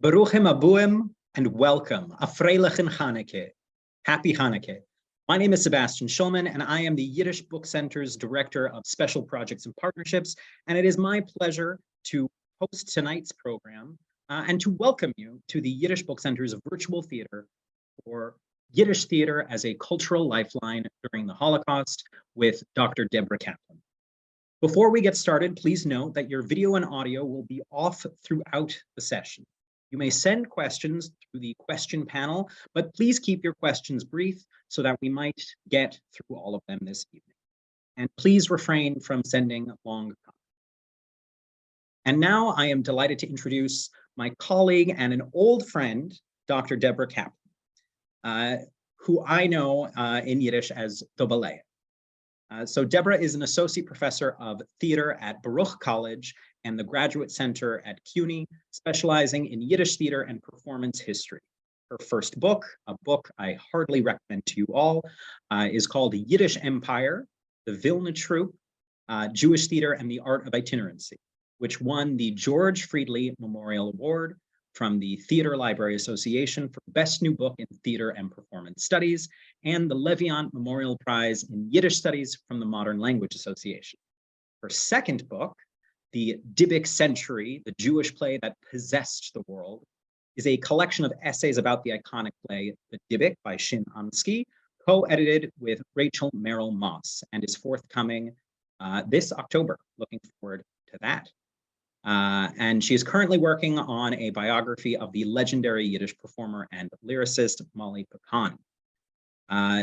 Baruchim abuim and welcome. A freilichen Chanukah. Happy Hanukkah. My name is Sebastian Schulman, and I am the Yiddish Book Center's Director of Special Projects and Partnerships, and it is my pleasure to host tonight's program and to welcome you to the Yiddish Book Center's virtual theater for Yiddish Theater as a Cultural Lifeline During the Holocaust with Dr. Debra Caplan. Before we get started, please note that your video and audio will be off throughout the session. You may send questions through the question panel, but please keep your questions brief so that we might get through all of them this evening. And please refrain from sending long comments. And now I am delighted to introduce my colleague and an old friend, Dr. Debra Caplan, who I know in Yiddish as Dobelea. So Debra is an associate professor of theater at Baruch College and the Graduate Center at CUNY, specializing in Yiddish theater and performance history. Her first book, a book I heartily recommend to you all, is called Yiddish Empire, the Vilna Troupe, Jewish Theater and the Art of Itinerancy, which won the George Freedley Memorial Award from the Theater Library Association for Best New Book in Theater and Performance Studies, and the Leviant Memorial Prize in Yiddish Studies from the Modern Language Association. Her second book, the Dybbuk Century, the Jewish play that possessed the world, is a collection of essays about the iconic play, The Dybbuk by Shin Amsky, co-edited with Rachel Merrill Moss, and is forthcoming this October. Looking forward to that. And she is currently working on a biography of the legendary Yiddish performer and lyricist Molly Picon.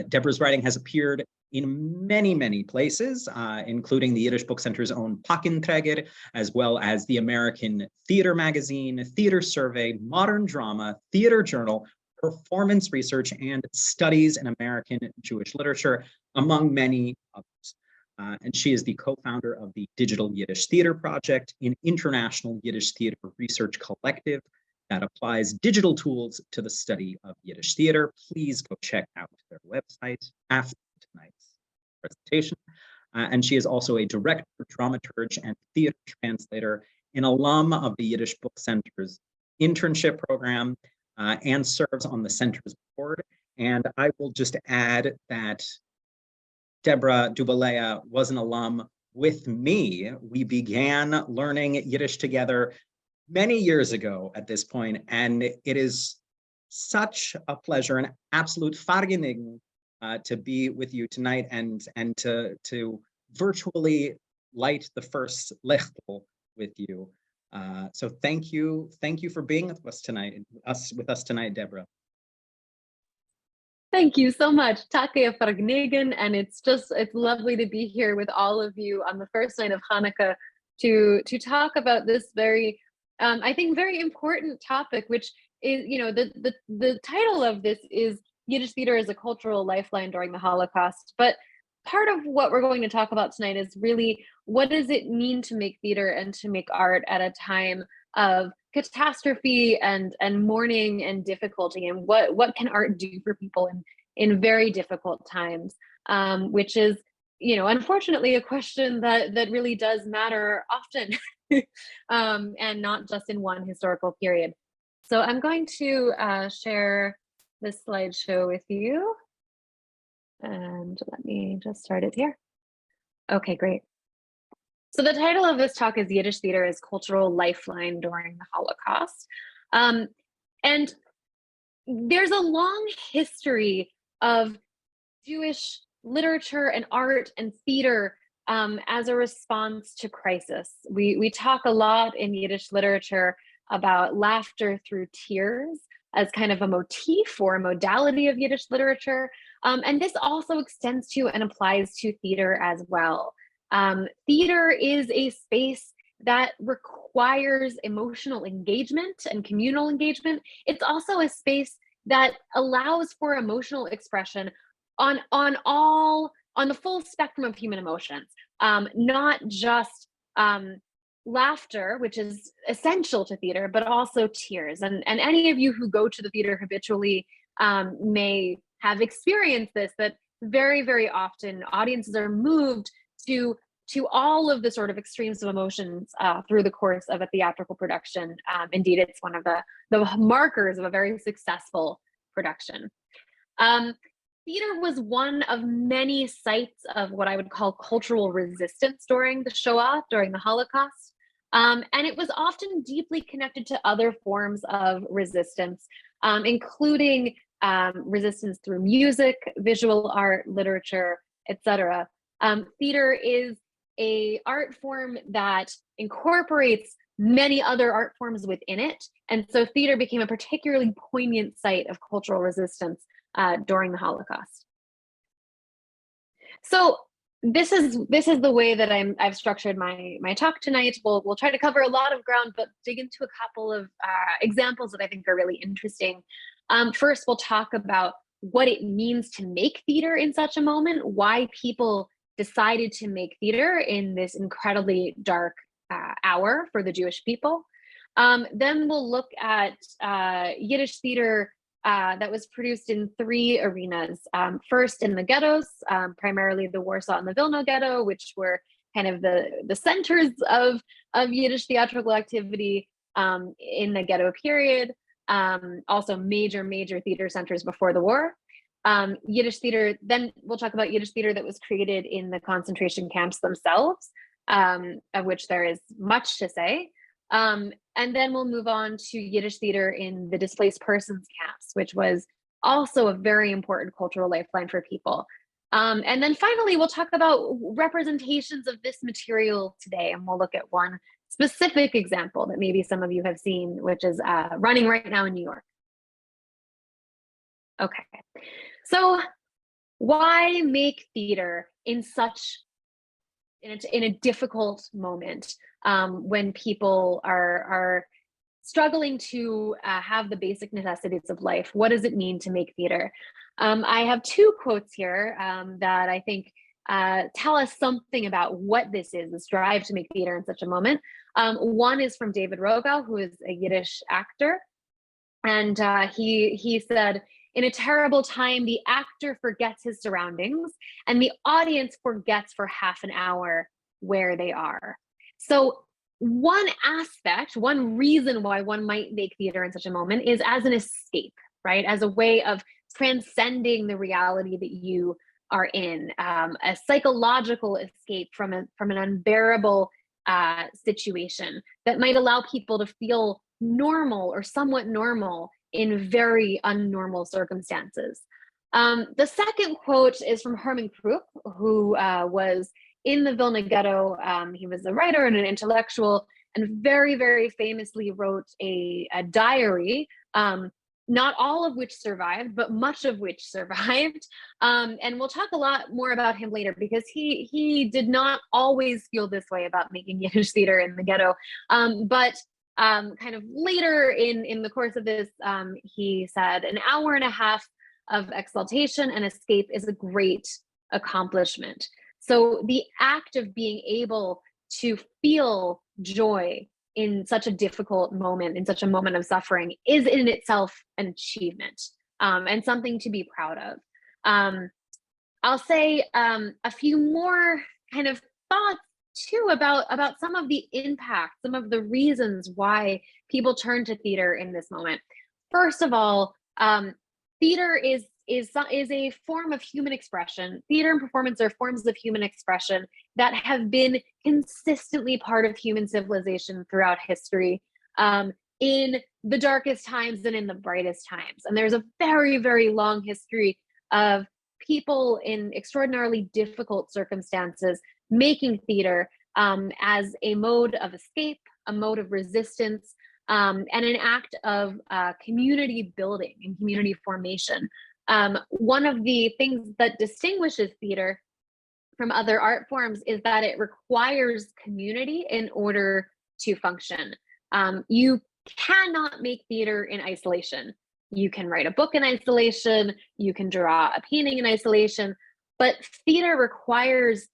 Debra's writing has appeared in many, many places, including the Yiddish Book Center's own Pakenträger, as well as the American Theater Magazine, Theater Survey, Modern Drama, Theater Journal, Performance Research, and Studies in American Jewish Literature, among many others. And she is the co-founder of the Digital Yiddish Theater Project, an international Yiddish theater research collective that applies digital tools to the study of Yiddish theater. Please go check out their website after tonight's presentation. And she is also a director, dramaturge, and theater translator, an alum of the Yiddish Book Center's internship program, and serves on the center's board. And I will just add that Debra Dobelea was an alum with me. We began learning Yiddish together many years ago at this point, and it is such a pleasure, an absolute Vergnügen to be with you tonight and to virtually light the first Lichtel with you. So thank you for being with us tonight, Debra. Thank you so much. Take Vergnügen, and it's lovely to be here with all of you on the first night of Hanukkah to talk about this very, I think, very important topic, which is, the title of this is Yiddish Theater as a Cultural Lifeline During the Holocaust. But part of what we're going to talk about tonight is really, what does it mean to make theater and to make art at a time of catastrophe and mourning and difficulty, and what can art do for people in very difficult times, which is, unfortunately, a question that really does matter often, and not just in one historical period. So I'm going to share this slideshow with you, and let me just start it here. Okay, great. So the title of this talk is Yiddish Theater as Cultural Lifeline During the Holocaust. And there's a long history of Jewish literature and art and theater as a response to crisis. We talk a lot in Yiddish literature about laughter through tears as kind of a motif or a modality of Yiddish literature. And this also extends to and applies to theater as well. Theater is a space that requires emotional engagement and communal engagement. It's also a space that allows for emotional expression on the full spectrum of human emotions, not just laughter, which is essential to theater, but also tears. And any of you who go to the theater habitually may have experienced this, that very, very often audiences are moved to to all of the sort of extremes of emotions through the course of a theatrical production. Indeed, it's one of the markers of a very successful production. Theater was one of many sites of what I would call cultural resistance during the Shoah, during the Holocaust. And it was often deeply connected to other forms of resistance, including resistance through music, visual art, literature, etc. Theater is an art form that incorporates many other art forms within it. And so theater became a particularly poignant site of cultural resistance during the Holocaust. So this is the way that I've structured my talk tonight. We'll try to cover a lot of ground, but dig into a couple of examples that I think are really interesting. First, we'll talk about what it means to make theater in such a moment, why people decided to make theater in this incredibly dark hour for the Jewish people. Then we'll look at Yiddish theater that was produced in 3 arenas. First in the ghettos, primarily the Warsaw and the Vilna ghetto, which were kind of the centers of Yiddish theatrical activity in the ghetto period. Also major theater centers before the war. Yiddish theater, then we'll talk about Yiddish theater that was created in the concentration camps themselves, of which there is much to say. And then we'll move on to Yiddish theater in the displaced persons camps, which was also a very important cultural lifeline for people. And then finally, we'll talk about representations of this material today, and we'll look at one specific example that maybe some of you have seen, which is running right now in New York. Okay, so why make theater in a difficult moment when people are struggling to have the basic necessities of life? What does it mean to make theater? I have 2 quotes here that I think tell us something about what this drive to make theater in such a moment. One is from David Rogow, who is a Yiddish actor. And he said, "In a terrible time, the actor forgets his surroundings and the audience forgets for half an hour where they are." So one aspect, one reason why one might make theater in such a moment is as an escape, right? As a way of transcending the reality that you are in, a psychological escape from an unbearable situation that might allow people to feel normal or somewhat normal in very unnormal circumstances. The second quote is from Herman Kruk, who was in the Vilna ghetto. He was a writer and an intellectual, and very famously wrote a diary, not all of which survived, but much of which survived. And we'll talk a lot more about him later, because he did not always feel this way about making Yiddish theater in the ghetto. But kind of later in the course of this, he said, "An hour and a half of exaltation and escape is a great accomplishment." So the act of being able to feel joy in such a difficult moment, in such a moment of suffering, is in itself an achievement, and something to be proud of. I'll say a few more kind of thoughts too about some of the impact, some of the reasons why people turn to theater in this moment. First of all, theater is a form of human expression. Theater and performance are forms of human expression that have been consistently part of human civilization throughout history, in the darkest times and in the brightest times. And there's a very long history of people in extraordinarily difficult circumstances making theater as a mode of escape, a mode of resistance, and an act of community building and community formation. One of the things that distinguishes theater from other art forms is that it requires community in order to function. You cannot make theater in isolation. You can write a book in isolation, you can draw a painting in isolation, but theater requires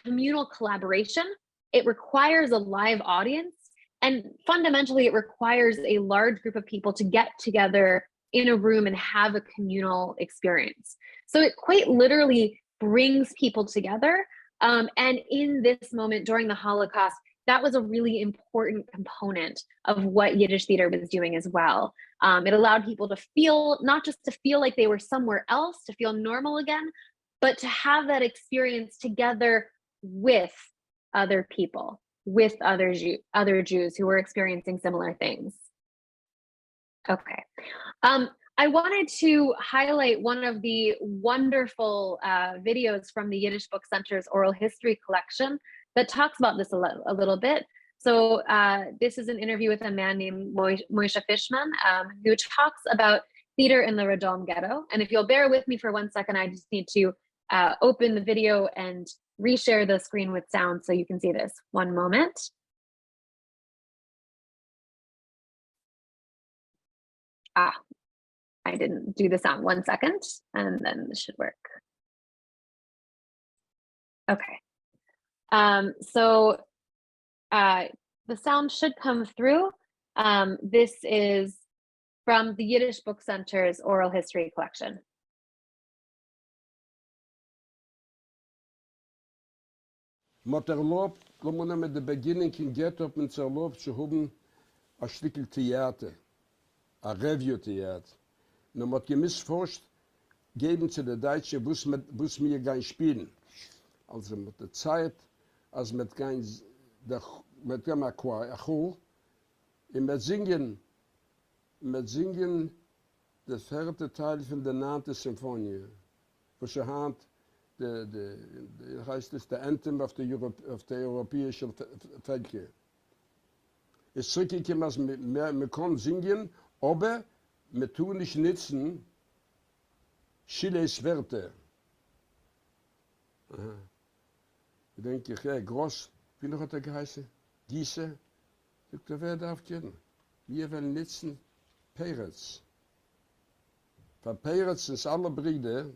communal collaboration. It requires a live audience, and fundamentally it requires a large group of people to get together in a room and have a communal experience. So it quite literally brings people together And in this moment during the Holocaust, that was a really important component of what Yiddish theater was doing as well. It allowed people to feel, not just to feel like they were somewhere else, to feel normal again, but to have that experience together with other people, with other Jews who were experiencing similar things. Okay. I wanted to highlight one of the wonderful videos from the Yiddish Book Center's oral history collection that talks about this a little bit. So this is an interview with a man named Moshe Fishman, who talks about theater in the Radom ghetto. And if you'll bear with me for 1 second, I just need to open the video and reshare the screen with sound so you can see this. One moment. I didn't do the sound. 1 second, and then this should work. Okay. So the sound should come through. This is from the Yiddish Book Center's oral history collection. Mit erlaubt, kommen wir mit der Beginning in Ghetto mit erlaubt zu haben ein Stückchen Theater, ein Revue-Theater. Nur mit gemisst forscht, geben zu der Deutschen, was wir gehen spielen. Also mit der Zeit, als mit kein mit dem Achor, und mit singen der 4. Teil von der 9. Symphonie, wo sie hat, heißt es, der Anthem auf der europäischen Völker. Es zurückgekommen, als wir können singen, aber wir tun nicht nützen, Chiles Werte. Ich denke, ja, groß, wie noch hat er geheißen? Gieße? Sagt er, wer darf gehen? Wir wollen nützen Peretz. Von Peretz ist alle Brüder,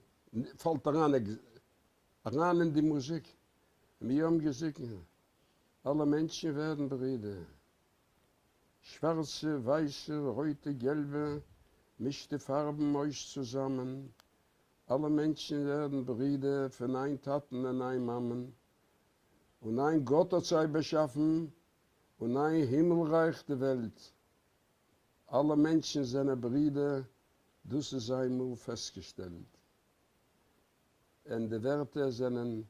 fällt daran in die Musik. Wir haben gesagt, alle Menschen werden Brüder. Schwarze, weiße, rote, gelbe, mischte Farben euch zusammen. Alle Menschen werden Brüder von ein Taten und ein Mammen. Und ein Gott hat sei beschaffen und ein Himmelreich der Welt. Alle Menschen sind Brüder, das ist einmal festgestellt. Und die Werte sind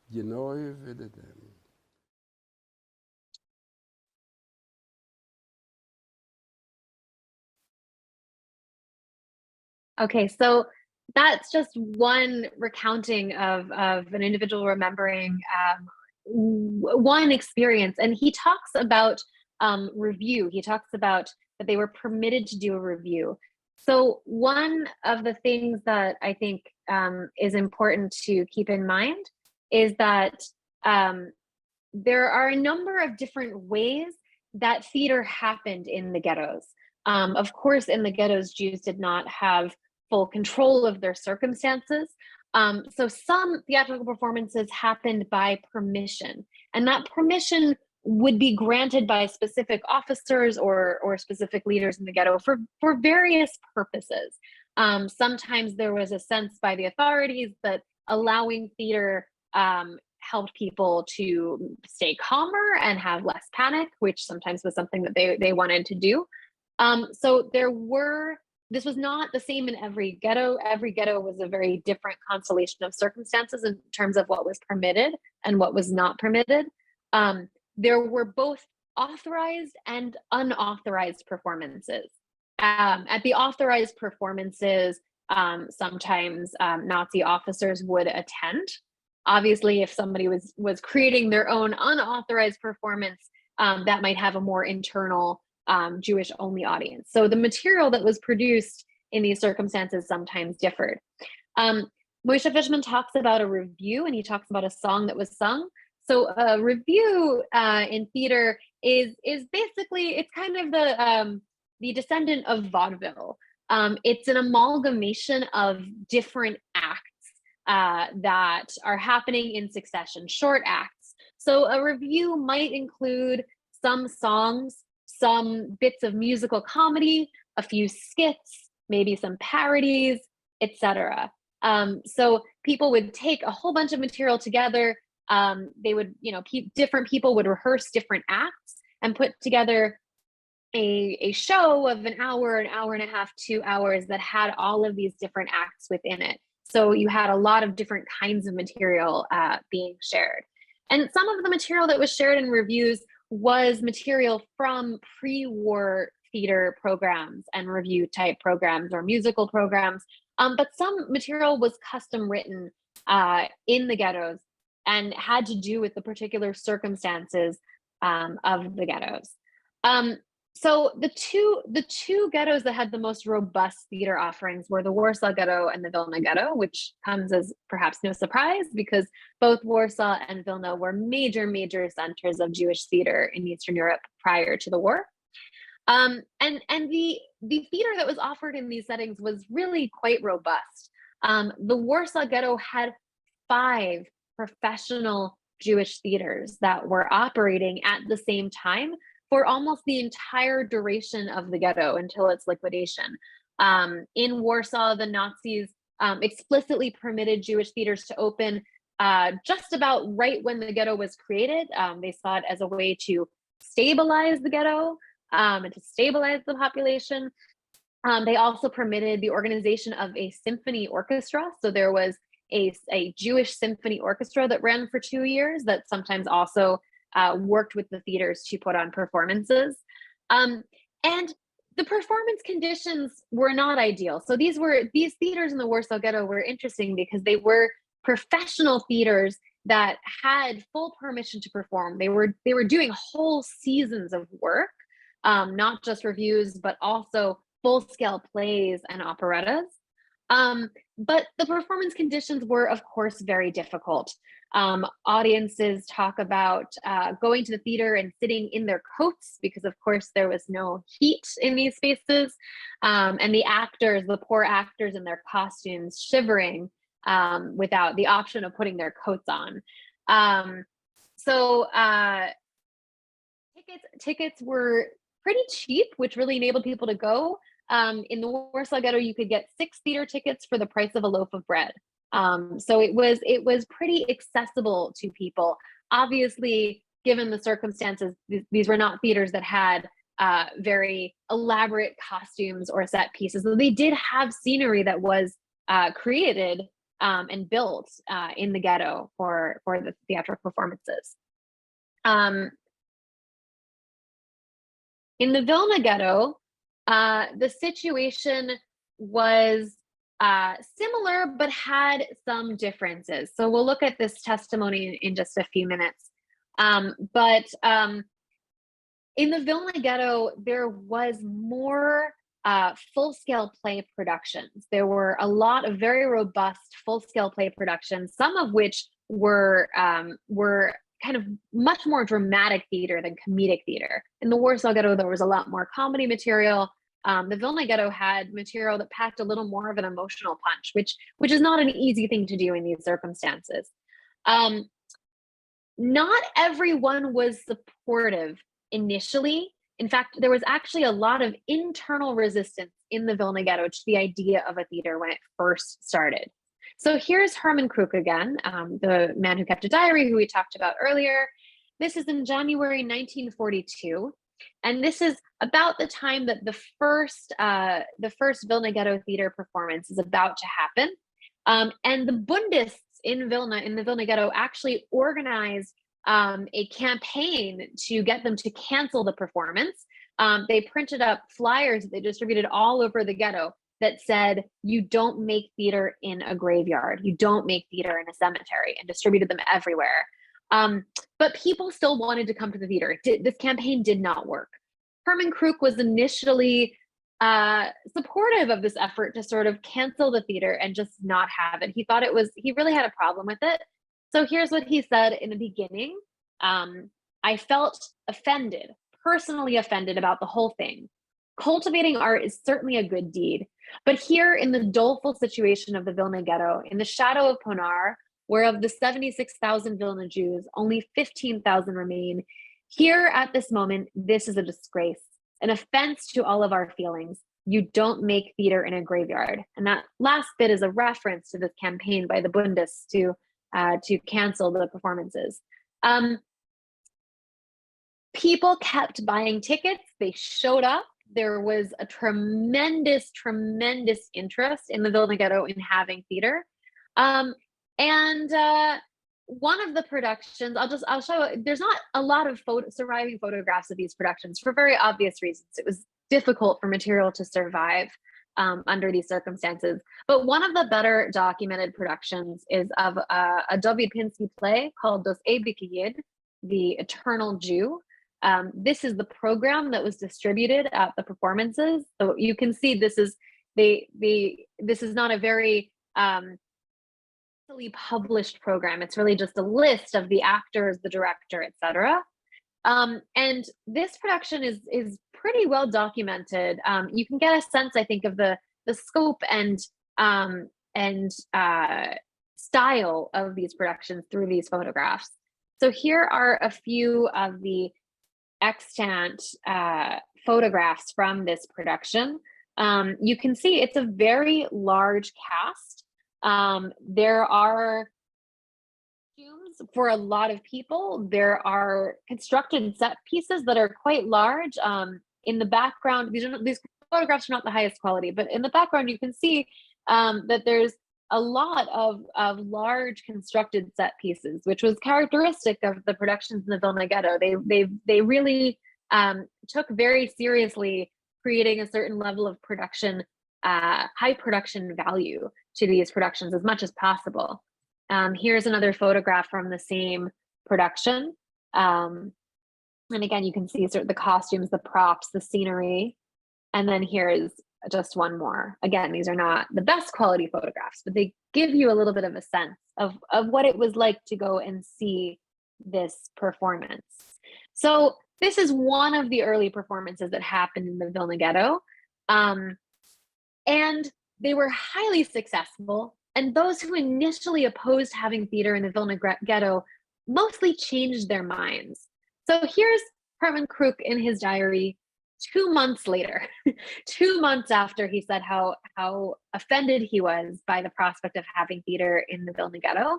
genau wie dem. Okay, so that's just one recounting of an individual remembering one experience. And he talks about review. He talks about that they were permitted to do a review. So one of the things that I think is important to keep in mind is that there are a number of different ways that theater happened in the ghettos. Of course, in the ghettos, Jews did not have full control of their circumstances. So some theatrical performances happened by permission, and that permission would be granted by specific officers or specific leaders in the ghetto for various purposes. Sometimes there was a sense by the authorities that allowing theater helped people to stay calmer and have less panic, which sometimes was something that they wanted to do. So this was not the same in every ghetto. Every ghetto was a very different constellation of circumstances in terms of what was permitted and what was not permitted. There were both authorized and unauthorized performances. At the authorized performances, sometimes Nazi officers would attend. Obviously, if somebody was creating their own unauthorized performance, that might have a more internal Jewish-only audience. So the material that was produced in these circumstances sometimes differed. Moshe Fishman talks about a review, and he talks about a song that was sung. So a review in theater is basically, it's kind of the descendant of vaudeville. It's an amalgamation of different acts that are happening in succession, short acts. So a review might include some songs, some bits of musical comedy, a few skits, maybe some parodies, etc. So people would take a whole bunch of material together, They would, different people would rehearse different acts and put together a show of an hour and a half, 2 hours that had all of these different acts within it. So you had a lot of different kinds of material being shared. And some of the material that was shared in reviews was material from pre-war theater programs and review type programs or musical programs. But some material was custom written in the ghettos and had to do with the particular circumstances of the ghettos. So the two ghettos that had the most robust theater offerings were the Warsaw Ghetto and the Vilna Ghetto, which comes as perhaps no surprise because both Warsaw and Vilna were major centers of Jewish theater in Eastern Europe prior to the war. And the theater that was offered in these settings was really quite robust. The Warsaw Ghetto had 5 professional Jewish theaters that were operating at the same time for almost the entire duration of the ghetto until its liquidation. In Warsaw, the Nazis explicitly permitted Jewish theaters to open just about right when the ghetto was created. They saw it as a way to stabilize the ghetto and to stabilize the population. They also permitted the organization of a symphony orchestra. So there was a Jewish symphony orchestra that ran for 2 years that sometimes also worked with the theaters to put on performances. And the performance conditions were not ideal. So these theaters in the Warsaw Ghetto were interesting because they were professional theaters that had full permission to perform. They were doing whole seasons of work, not just reviews, but also full-scale plays and operettas. But the performance conditions were, of course, very difficult. Audiences talk about going to the theater and sitting in their coats because, of course, there was no heat in these spaces. And the poor actors in their costumes, shivering without the option of putting their coats on. Tickets were pretty cheap, which really enabled people to go. In the Warsaw Ghetto, you could get 6 theater tickets for the price of a loaf of bread. So it was pretty accessible to people. Obviously, given the circumstances, these were not theaters that had very elaborate costumes or set pieces. So they did have scenery that was created and built in the ghetto for the theatrical performances. In the Vilna Ghetto, the situation was similar, but had some differences. So we'll look at this testimony in just a few minutes. But in the Vilna Ghetto, there was more full-scale play productions. There were a lot of very robust full-scale play productions, some of which were kind of much more dramatic theater than comedic theater. In the Warsaw Ghetto, there was a lot more comedy material. The Vilna Ghetto had material that packed a little more of an emotional punch, which is not an easy thing to do in these circumstances. Not everyone was supportive initially. In fact, there was actually a lot of internal resistance in the Vilna Ghetto to the idea of a theater when it first started. So here's Herman Kruk again, the man who kept a diary, who we talked about earlier. This is in January 1942. And this is about the time that the first Vilna Ghetto theater performance is about to happen. And the Bundists in the Vilna Ghetto, actually organized a campaign to get them to cancel the performance. They printed up flyers that they distributed all over the ghetto that said, "You don't make theater in a graveyard. You don't make theater in a cemetery," and distributed them everywhere. But people still wanted to come to the theater. This campaign did not work. Herman Kruk was initially supportive of this effort to sort of cancel the theater and just not have it. He really had a problem with it. So here's what he said in the beginning. I felt offended, personally offended about the whole thing. Cultivating art is certainly a good deed, but here in the doleful situation of the Vilna Ghetto, in the shadow of Ponar, where of the 76,000 Vilna Jews, only 15,000 remain, here at this moment, this is a disgrace, an offense to all of our feelings. You don't make theater in a graveyard. And that last bit is a reference to this campaign by the Bundists to to cancel the performances. People kept buying tickets. They showed up. There was a tremendous, tremendous interest in the Vilna Ghetto in having theater. And one of the productions, I'll show, there's not a lot of surviving photographs of these productions for very obvious reasons. It was difficult for material to survive under these circumstances. But one of the better documented productions is of a David Pinsky play called Das ewige Yid, the Eternal Jew. This is the program that was distributed at the performances. So you can see this is this is not a very published program. It's really just a list of the actors, the director, etc. And this production is pretty well documented. You can get a sense, I think, of the scope and style of these productions through these photographs. So here are a few of the extant photographs from this production. You can see it's a very large cast. There are costumes for a lot of people. There are constructed set pieces that are quite large. In the background, these photographs are not the highest quality, but in the background you can see that there's a lot of large constructed set pieces, which was characteristic of the productions in the Vilna Ghetto. They really took very seriously creating a certain level of production, high production value to these productions as much as possible. Here's another photograph from the same production. And again, you can see sort of the costumes, the props, the scenery. And then here's just one more. Again, these are not the best quality photographs, but they give you a little bit of a sense of what it was like to go and see this performance. So this is one of the early performances that happened in the Vilna Ghetto. And they were highly successful. And those who initially opposed having theater in the Vilna Ghetto mostly changed their minds. So here's Herman Kruk in his diary 2 months later, 2 months after he said how offended he was by the prospect of having theater in the Vilna Ghetto.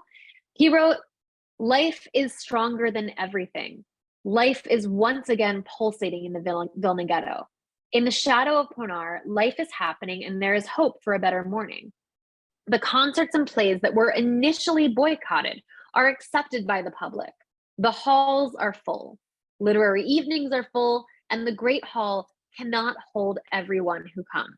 He wrote, "Life is stronger than everything. Life is once again pulsating in the Vilna Ghetto. In the shadow of Ponar, life is happening and there is hope for a better morning. The concerts and plays that were initially boycotted are accepted by the public. The halls are full. Literary evenings are full, and the Great Hall cannot hold everyone who comes."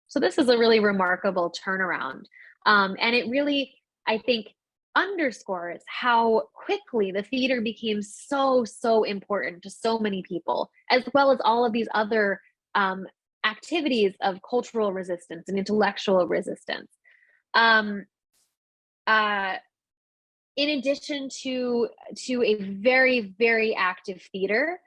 So this is a really remarkable turnaround. And it really, I think, underscores how quickly the theater became so important to so many people, as well as all of these other activities of cultural resistance and intellectual resistance. In addition to a very, very active theater,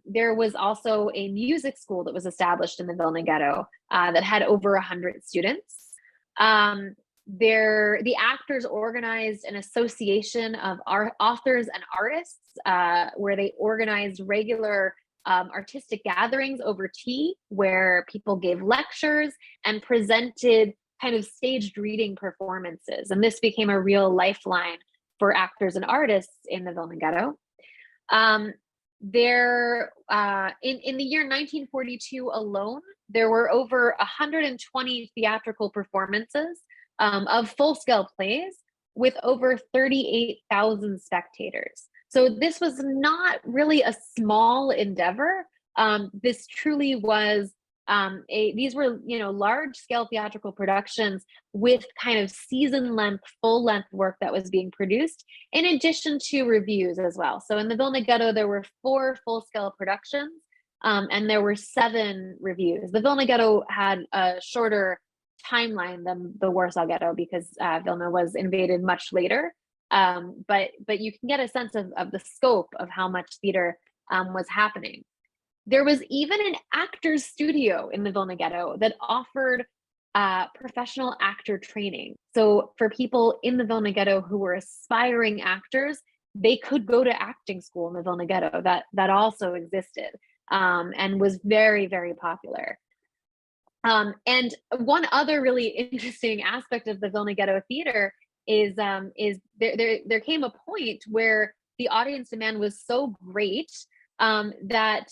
there was also a music school that was established in the Vilna Ghetto that had over 100 students. The actors organized an association of authors and artists where they organized regular artistic gatherings over tea, where people gave lectures and presented kind of staged reading performances. And this became a real lifeline for actors and artists in the Vilna Ghetto. In the year 1942 alone, there were over 120 theatrical performances of full-scale plays with over 38,000 spectators. So this was not really a small endeavor. This truly was these were, large-scale theatrical productions with kind of season-length, full-length work that was being produced, in addition to reviews as well. So in the Vilna Ghetto, there were 4 full-scale productions, and there were 7 reviews. The Vilna Ghetto had a shorter timeline than the Warsaw Ghetto because Vilna was invaded much later. But you can get a sense of the scope of how much theater was happening. There was even an actor's studio in the Vilna Ghetto that offered professional actor training. So for people in the Vilna Ghetto who were aspiring actors, they could go to acting school in the Vilna Ghetto. That also existed and was very, very popular. And one other really interesting aspect of the Vilna Ghetto theater there came a point where the audience demand was so great that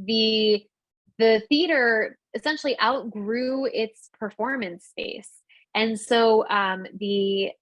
the theater essentially outgrew its performance space. And so the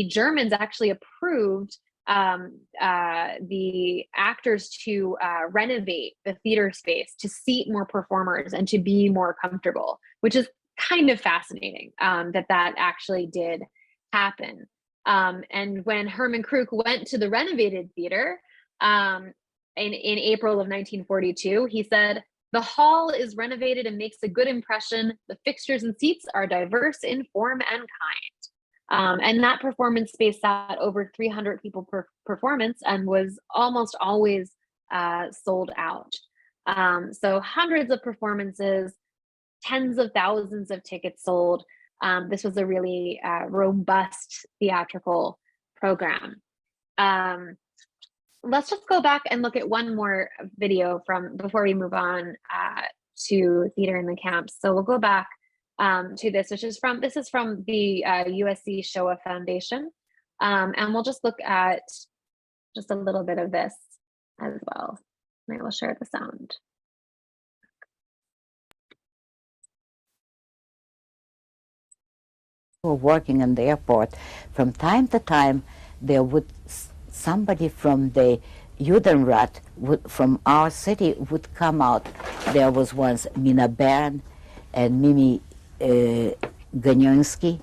Germans actually approved the actors to renovate the theater space to seat more performers and to be more comfortable, which is kind of fascinating that actually did happen. And when Herman Kruk went to the renovated theater in April of 1942, he said, "The hall is renovated and makes a good impression. The fixtures and seats are diverse in form and kind." And that performance space sat over 300 people per performance and was almost always sold out. So hundreds of performances, tens of thousands of tickets sold. This was a really robust theatrical program. Let's just go back and look at one more video from before we move on to theater in the camps. So we'll go back to this, which is from the USC Shoah Foundation. And we'll just look at just a little bit of this as well. And I will share the sound. Were working in the airport, from time to time there would somebody from the Judenrat from our city would come out. There was once Mina Bern and Mimi Ganyonsky.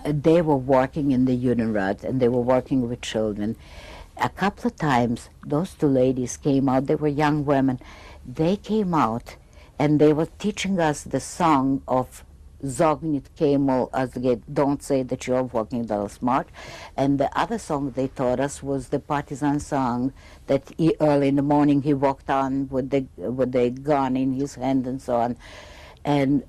They were working in the Judenrat and they were working with children. A couple of times those two ladies came out. They were young women. They came out and they were teaching us the song of Sag nicht keinmal, as don't say that you're working that smart. And the other song they taught us was the partisan song that early in the morning he walked on with the gun in his hand and so on. And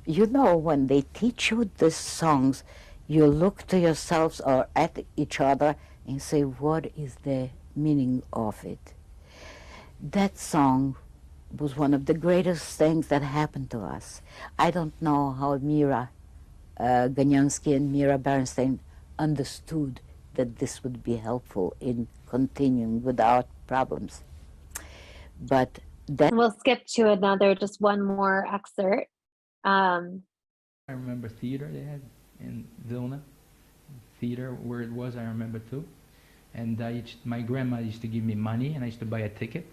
you know, when they teach you these songs, you look to yourselves or at each other and say, what is the meaning of it? That song was one of the greatest things that happened to us. I don't know how Mira Ganyonsky and Mira Bernstein understood that this would be helpful in continuing without problems. But that... We'll skip to another, just one more excerpt. I remember theater they had in Vilna. Theater, where it was, I remember too. And my grandma used to give me money and I used to buy a ticket.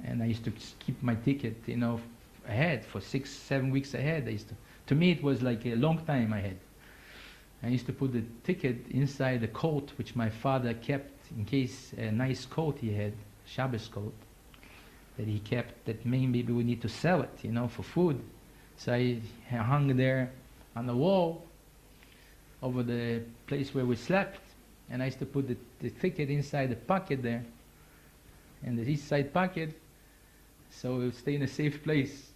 And I used to keep my ticket, you know, ahead for 6-7 weeks ahead. To me, it was like a long time ahead. I used to put the ticket inside the coat, which my father kept in case a nice coat he had, Shabbos coat, that he kept, that maybe we need to sell it, you know, for food. So I hung there on the wall over the place where we slept. And I used to put the ticket inside the pocket there, in the east side pocket, so it would stay in a safe place.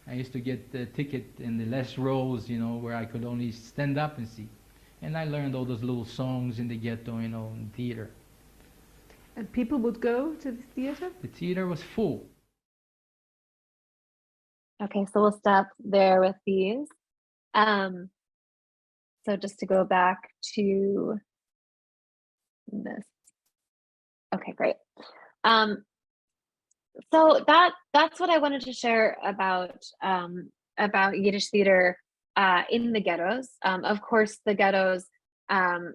I used to get the ticket in the last rows, you know, where I could only stand up and see. And I learned all those little songs in the ghetto, you know, in theater. And people would go to the theater? The theater was full. Okay, so we'll stop there with these. So just to go back to this. Okay, great. So that's what I wanted to share about Yiddish theater in the ghettos. Of course, the ghettos, and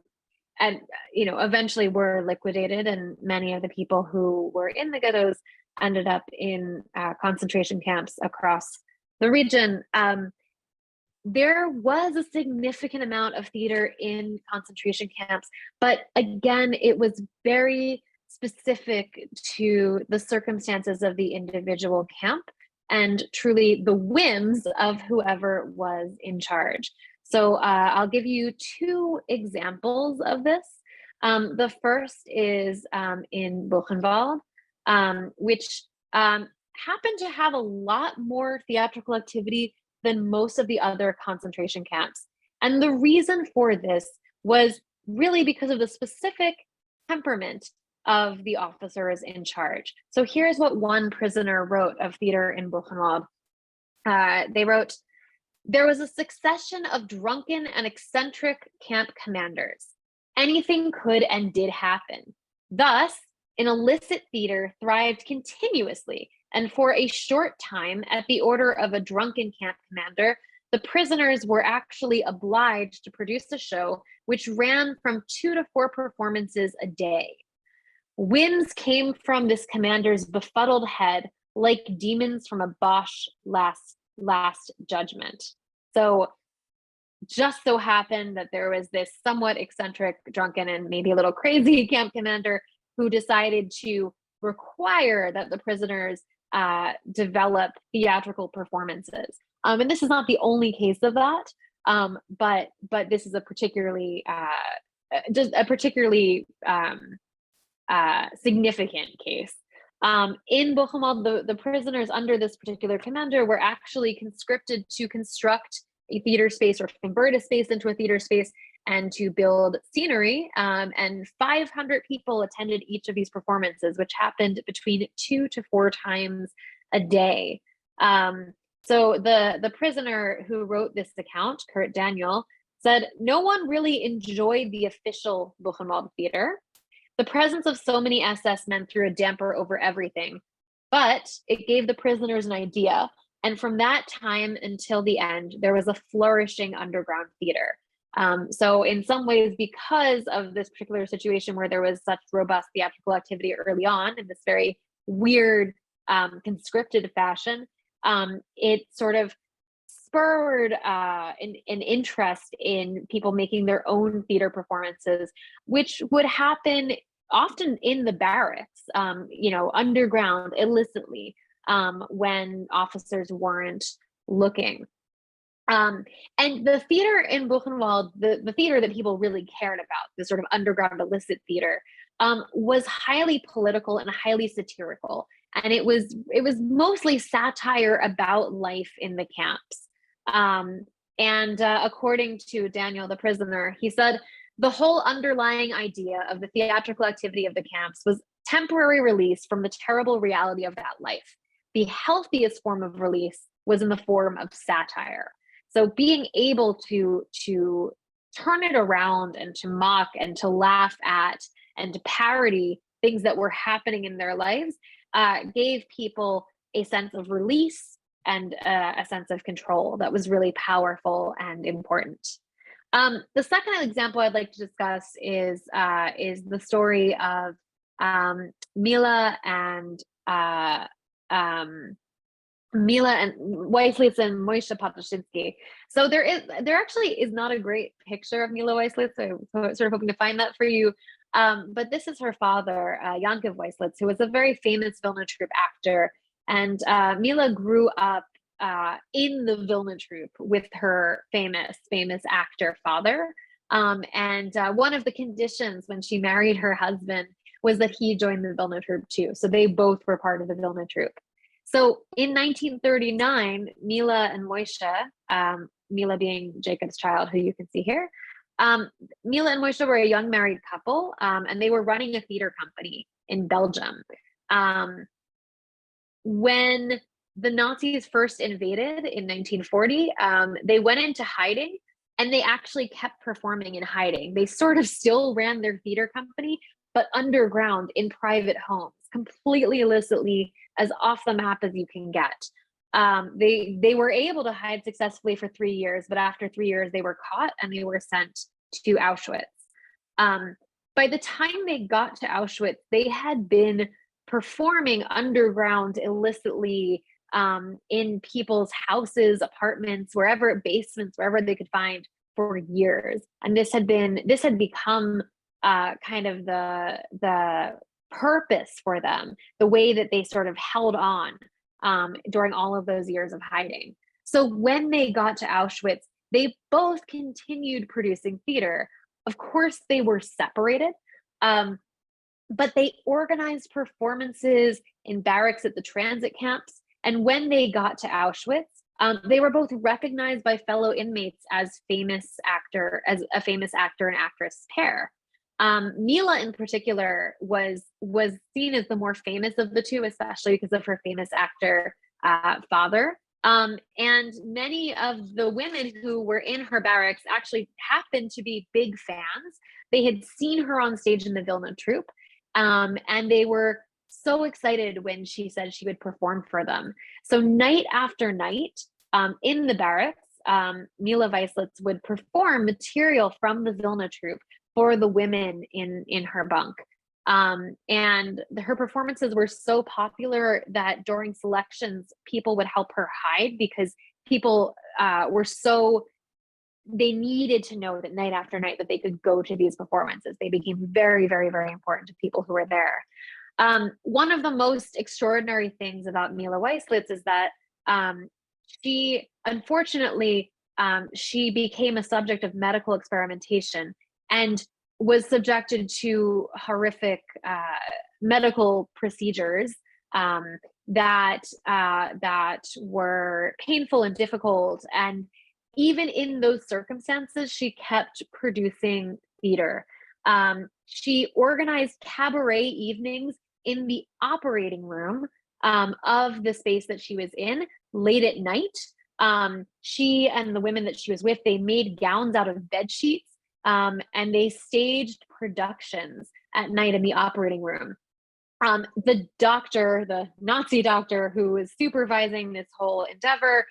you know, eventually were liquidated, and many of the people who were in the ghettos ended up in concentration camps across the region. There was a significant amount of theater in concentration camps, but again, it was very specific to the circumstances of the individual camp and truly the whims of whoever was in charge. So I'll give you two examples of this. The first is in Buchenwald, which happened to have a lot more theatrical activity than most of the other concentration camps. And the reason for this was really because of the specific temperament of the officers in charge. So here's what one prisoner wrote of theater in Buchenwald. They wrote, there was a succession of drunken and eccentric camp commanders. Anything could and did happen. Thus, an illicit theater thrived continuously, and for a short time, at the order of a drunken camp commander, the prisoners were actually obliged to produce a show which ran from 2 to 4 performances a day. Winds came from this commander's befuddled head like demons from a Bosch last judgment. So just so happened that there was this somewhat eccentric, drunken, and maybe a little crazy camp commander who decided to require that the prisoners develop theatrical performances. And this is not the only case of that, but this is a particularly significant case. In Buchenwald, the prisoners under this particular commander were actually conscripted to construct a theater space or convert a space into a theater space and to build scenery. And 500 people attended each of these performances, which happened between 2 to 4 times a day. So the prisoner who wrote this account, Kurt Daniel, said, "No one really enjoyed the official Buchenwald theater. The presence of so many SS men threw a damper over everything, but it gave the prisoners an idea. And from that time until the end, there was a flourishing underground theater." So in some ways, because of this particular situation where there was such robust theatrical activity early on in this very weird conscripted fashion, it sort of spurred an interest in people making their own theater performances, which would happen often in the barracks, underground, illicitly, when officers weren't looking. And the theater in Buchenwald, the theater that people really cared about, the sort of underground illicit theater, was highly political and highly satirical. And it was mostly satire about life in the camps. According to Daniel, the prisoner, he said, "The whole underlying idea of the theatrical activity of the camps was temporary release from the terrible reality of that life. The healthiest form of release was in the form of satire." So being able to turn it around and to mock and to laugh at and to parody things that were happening in their lives gave people a sense of release and a sense of control that was really powerful and important. The second example I'd like to discuss is the story of Mila and Weislitz and Moshe Patoshinsky. So there actually is not a great picture of Mila Weislitz, so I'm sort of hoping to find that for you. But this is her father, Yankiv Weislitz, who was a very famous Vilna Troupe actor. And Mila grew up in the Vilna Troupe with her famous actor father. And one of the conditions when she married her husband was that he joined the Vilna Troupe too. So they both were part of the Vilna Troupe. So in 1939, Mila and Moshe, Mila being Jacob's child, who you can see here, Mila and Moshe were a young married couple, and they were running a theater company in Belgium. When the Nazis first invaded in 1940, they went into hiding, and they actually kept performing in hiding. They sort of still ran their theater company, but underground in private homes, completely illicitly, as off the map as you can get. They were able to hide successfully for 3 years, but after 3 years, they were caught and they were sent to Auschwitz. By the time they got to Auschwitz, they had been performing underground illicitly in people's houses, apartments, wherever, basements, wherever they could find, for years. And this had become kind of the purpose for them, the way that they sort of held on during all of those years of hiding. So when they got to Auschwitz, they both continued producing theater. Of course, they were separated, but they organized performances in barracks at the transit camps. And when they got to Auschwitz, they were both recognized by fellow inmates as a famous actor and actress pair. Mila in particular was seen as the more famous of the two, especially because of her famous actor father. And many of the women who were in her barracks actually happened to be big fans. They had seen her on stage in the Vilna Troupe, and they were so excited when she said she would perform for them. So night after night, in the barracks, Mila Weislitz would perform material from the Vilna Troupe for the women in her bunk. And her performances were so popular that during selections, people would help her hide because people were so, they needed to know that night after night that they could go to these performances. They became very, very, very important to people who were there. One of the most extraordinary things about Mila Weislitz is that she, unfortunately, she became a subject of medical experimentation and was subjected to horrific medical procedures that were painful and difficult. And even in those circumstances, she kept producing theater. She organized cabaret evenings in the operating room of the space that she was in late at night. She and the women that she was with, they made gowns out of bed sheets, and they staged productions at night in the operating room. The doctor, the Nazi doctor who was supervising this whole endeavor,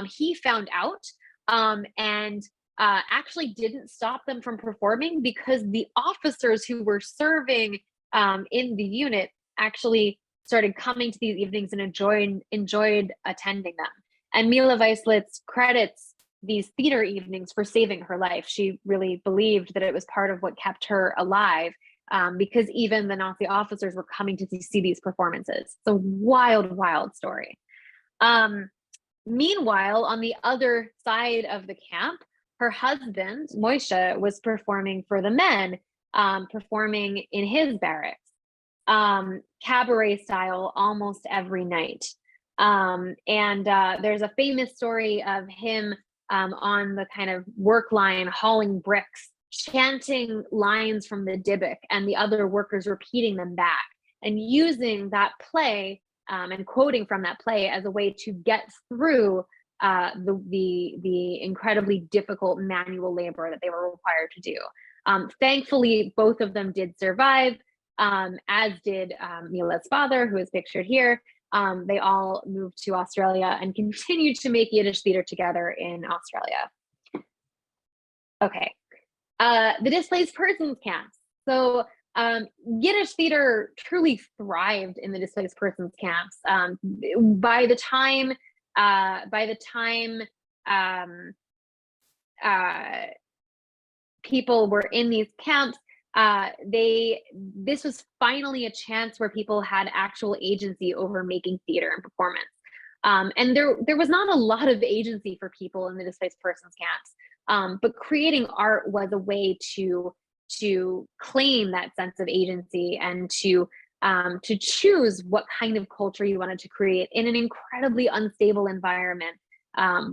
he found out and actually didn't stop them from performing because the officers who were serving in the unit actually started coming to these evenings and enjoyed attending them. And Mila Weislitz credits these theater evenings for saving her life. She really believed that it was part of what kept her alive, because even the Nazi officers were coming to see these performances. It's a wild, wild story. Meanwhile, on the other side of the camp, her husband, Moishe, was performing for the men, performing in his barracks, cabaret style almost every night. There's a famous story of him on the kind of work line hauling bricks, chanting lines from the Dybbuk and the other workers repeating them back and using that play and quoting from that play as a way to get through the incredibly difficult manual labor that they were required to do. Thankfully, both of them did survive, as did Mila's father, who is pictured here. They all moved to Australia and continued to make Yiddish theater together in Australia. Okay, the displaced persons camps. So Yiddish theater truly thrived in the displaced persons camps. By the time people were in these camps, this was finally a chance where people had actual agency over making theater and performance. And there was not a lot of agency for people in the displaced persons camps, but creating art was a way to claim that sense of agency and to choose what kind of culture you wanted to create in an incredibly unstable environment,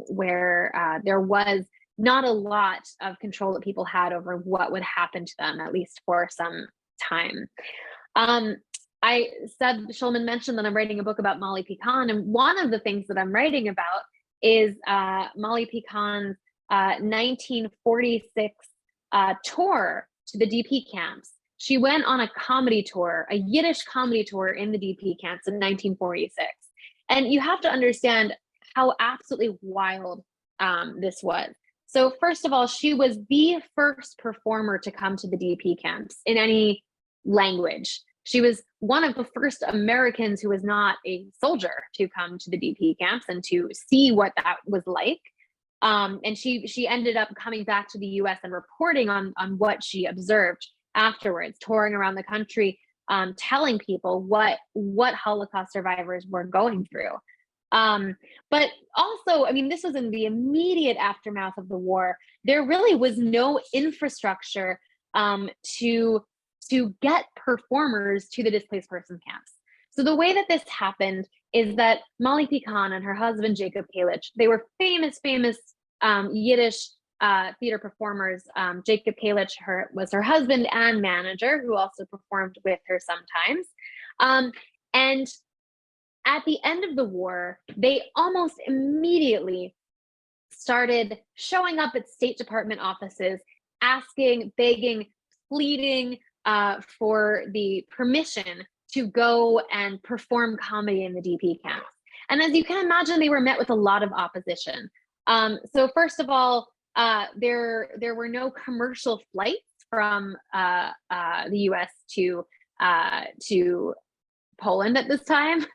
where there was not a lot of control that people had over what would happen to them, at least for some time. I said, Shulman mentioned that I'm writing a book about Molly Picon, and one of the things that I'm writing about is Molly Picon's 1946 tour to the DP camps. She went on a comedy tour, a Yiddish comedy tour in the DP camps in 1946. And you have to understand how absolutely wild this was. So first of all, she was the first performer to come to the DP camps in any language. She was one of the first Americans who was not a soldier to come to the DP camps and to see what that was like. And she ended up coming back to the US and reporting on what she observed afterwards, touring around the country, telling people what Holocaust survivors were going through. But also, I mean, this was in the immediate aftermath of the war. There really was no infrastructure to get performers to the displaced persons camps. So the way that this happened is that Molly Picon and her husband, Jacob Kalich, they were famous Yiddish theater performers. Jacob Kalich was her husband and manager, who also performed with her sometimes. And at the end of the war, they almost immediately started showing up at State Department offices, asking, begging, pleading for the permission to go and perform comedy in the DP camps. And as you can imagine, they were met with a lot of opposition. So first of all, there were no commercial flights from the U.S. to Poland at this time.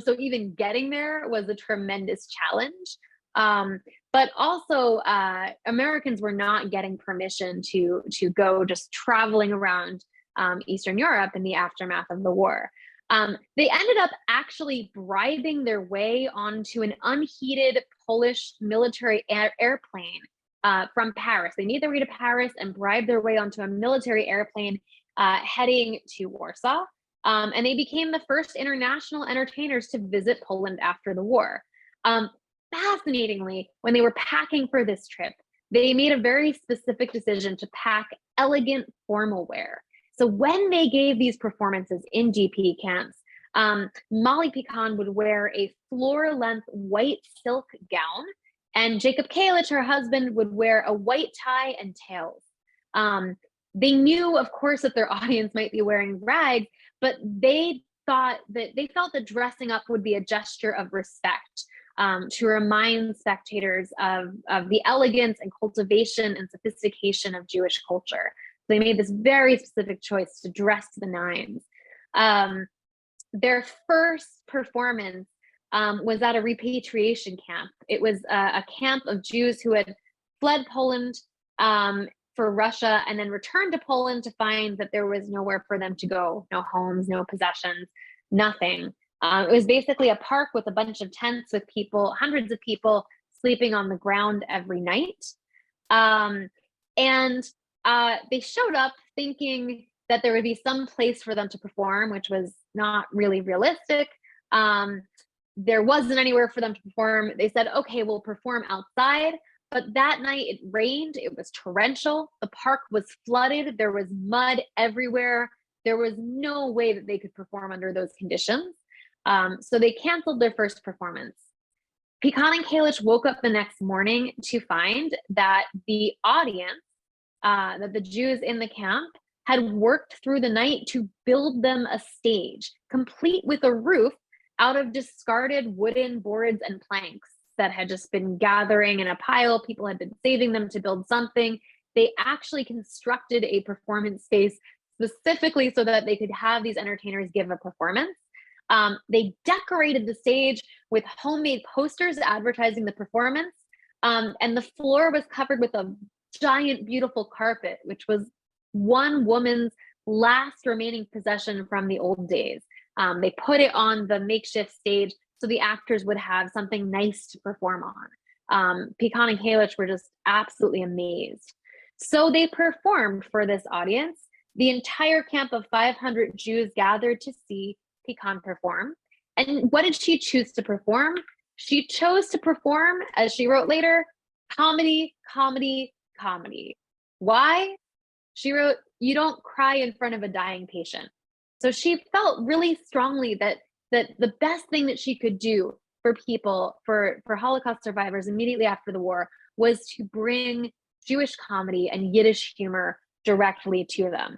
So even getting there was a tremendous challenge. But also Americans were not getting permission to go just traveling around Eastern Europe in the aftermath of the war. They ended up actually bribing their way onto an unheated Polish military airplane from Paris. They made their way to Paris and bribed their way onto a military airplane heading to Warsaw. And they became the first international entertainers to visit Poland after the war. Fascinatingly, when they were packing for this trip, they made a very specific decision to pack elegant formal wear. So when they gave these performances in DP camps, Molly Picon would wear a floor-length white silk gown, and Jacob Kalic, her husband, would wear a white tie and tails. They knew, of course, that their audience might be wearing rags, but they felt that dressing up would be a gesture of respect, to remind spectators of the elegance and cultivation and sophistication of Jewish culture. So they made this very specific choice to dress to the nines. Their first performance was at a repatriation camp. It was a camp of Jews who had fled Poland for Russia and then returned to Poland to find that there was nowhere for them to go, no homes, no possessions, nothing. It was basically a park with a bunch of tents with people, hundreds of people sleeping on the ground every night. They showed up thinking that there would be some place for them to perform, which was not really realistic. There wasn't anywhere for them to perform. They said, okay, we'll perform outside. But that night it rained, it was torrential, the park was flooded, there was mud everywhere. There was no way that they could perform under those conditions. So they canceled their first performance. Picon and Kalic woke up the next morning to find that the audience, that the Jews in the camp, had worked through the night to build them a stage, complete with a roof out of discarded wooden boards and planks that had just been gathering in a pile. People had been saving them to build something. They actually constructed a performance space specifically so that they could have these entertainers give a performance. They decorated the stage with homemade posters advertising the performance, and the floor was covered with a giant, beautiful carpet, which was one woman's last remaining possession from the old days. They put it on the makeshift stage so the actors would have something nice to perform on. Picon and Kalic were just absolutely amazed. So they performed for this audience. The entire camp of 500 Jews gathered to see Picon perform. And what did she choose to perform? She chose to perform, as she wrote later, comedy, comedy, comedy. Why? She wrote, you don't cry in front of a dying patient. So she felt really strongly that the best thing that she could do for people, for Holocaust survivors immediately after the war, was to bring Jewish comedy and Yiddish humor directly to them.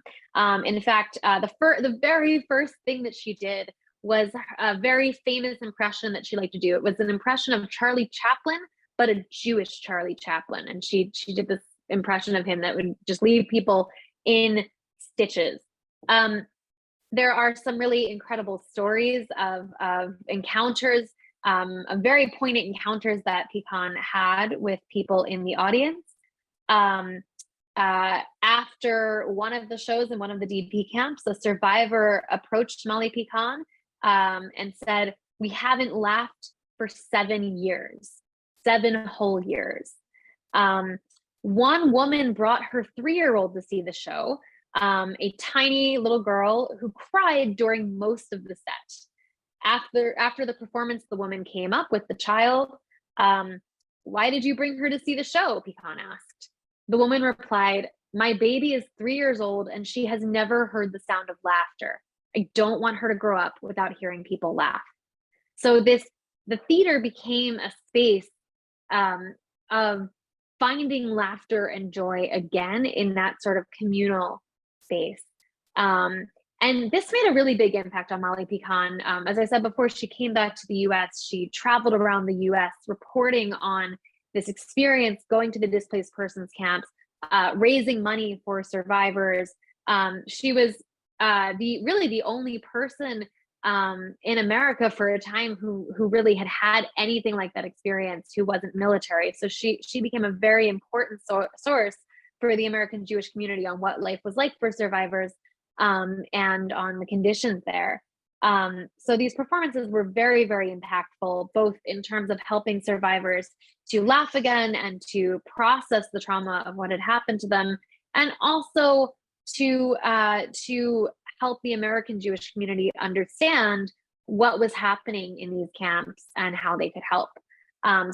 In fact, the very first thing that she did was a very famous impression that she liked to do. It was an impression of Charlie Chaplin, but a Jewish Charlie Chaplin. And she did this impression of him that would just leave people in stitches. There are some really incredible stories of encounters, of very poignant encounters that Picon had with people in the audience. After one of the shows in one of the DP camps, a survivor approached Molly Picon and said, we haven't laughed for 7 years, 7 whole years. One woman brought her 3-year-old to see the show, a tiny little girl who cried during most of the set. After the performance, the woman came up with the child. Why did you bring her to see the show? Picon asked. The woman replied, my baby is 3 years old and she has never heard the sound of laughter. I don't want her to grow up without hearing people laugh. So the theater became a space of finding laughter and joy again in that sort of communal space. And this made a really big impact on Molly Picon. As I said before, she came back to the US. She traveled around the US reporting on this experience, going to the displaced persons camps, raising money for survivors. She was really the only person in America for a time who really had anything like that experience, who wasn't military. So she became a very important source for the American Jewish community on what life was like for survivors, and on the conditions there. So these performances were very, very impactful, both in terms of helping survivors to laugh again and to process the trauma of what had happened to them, and also to help the American Jewish community understand what was happening in these camps and how they could help.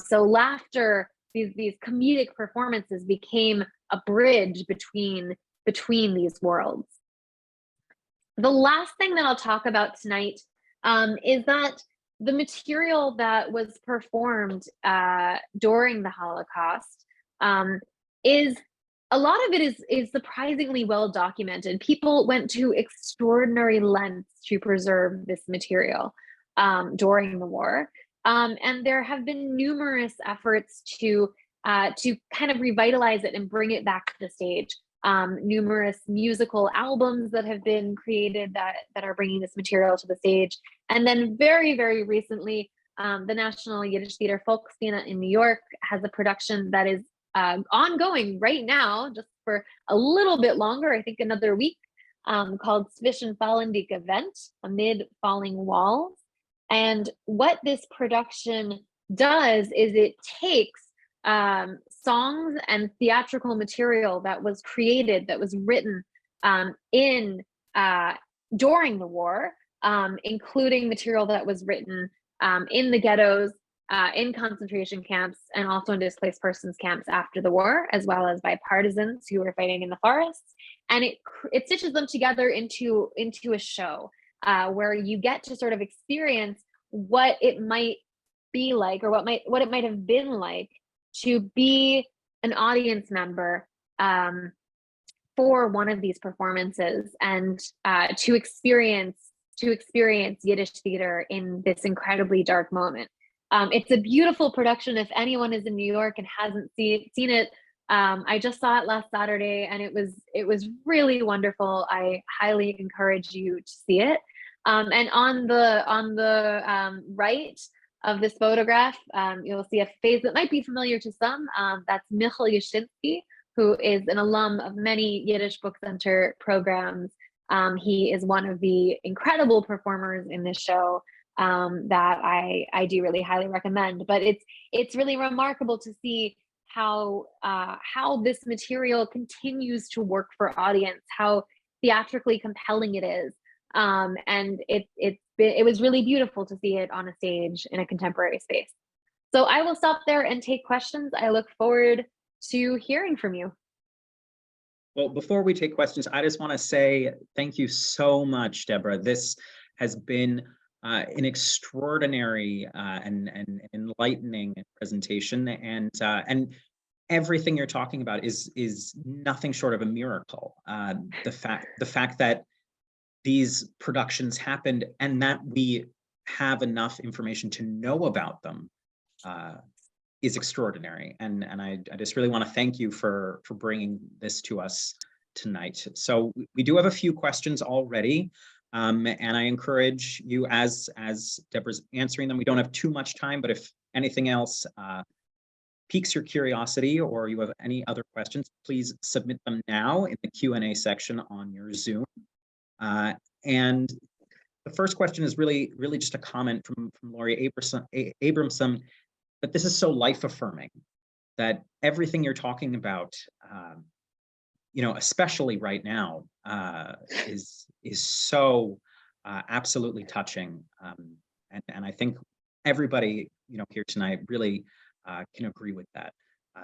So laughter, these comedic performances became a bridge between these worlds. The last thing that I'll talk about tonight is that the material that was performed during the Holocaust is a lot of it is surprisingly well documented. People went to extraordinary lengths to preserve this material during the war, and there have been numerous efforts to kind of revitalize it and bring it back to the stage. Numerous musical albums that have been created that are bringing this material to the stage. And then very, very recently, the National Yiddish Theater Volksbühne in New York has a production that is ongoing right now, just for a little bit longer, I think another week, called Zwischenfallen die Gewand, Amid Falling Walls. And what this production does is it takes songs and theatrical material that was created, that was written during the war, including material that was written in the ghettos, in concentration camps, and also in displaced persons camps after the war, as well as by partisans who were fighting in the forests. And it stitches them together into a show where you get to sort of experience what it might be like, or what it might have been like to be an audience member for one of these performances, and to experience Yiddish theater in this incredibly dark moment. It's a beautiful production. If anyone is in New York and hasn't seen it, I just saw it last Saturday, and it was really wonderful. I highly encourage you to see it. And on the right of this photograph, you'll see a face that might be familiar to some. That's Michal Yashinsky, who is an alum of many Yiddish Book Center programs. He is one of the incredible performers in this show that I do really highly recommend. But it's really remarkable to see how this material continues to work for audience, how theatrically compelling it is. And it was really beautiful to see it on a stage in a contemporary space. So I will stop there and take questions. I look forward to hearing from you. Well, before we take questions, I just want to say thank you so much, Debra. This has been an extraordinary and enlightening presentation, and everything you're talking about is nothing short of a miracle. The fact that these productions happened and that we have enough information to know about them is extraordinary. And I just really want to thank you for bringing this to us tonight. So we do have a few questions already. And I encourage you, as Debra's answering them, we don't have too much time, but if anything else piques your curiosity or you have any other questions, please submit them now in the Q&A section on your Zoom. And the first question is really just a comment from Laurie Abramson, that this is so life-affirming, that everything you're talking about, especially right now, is so absolutely touching. And I think everybody, here tonight really can agree with that.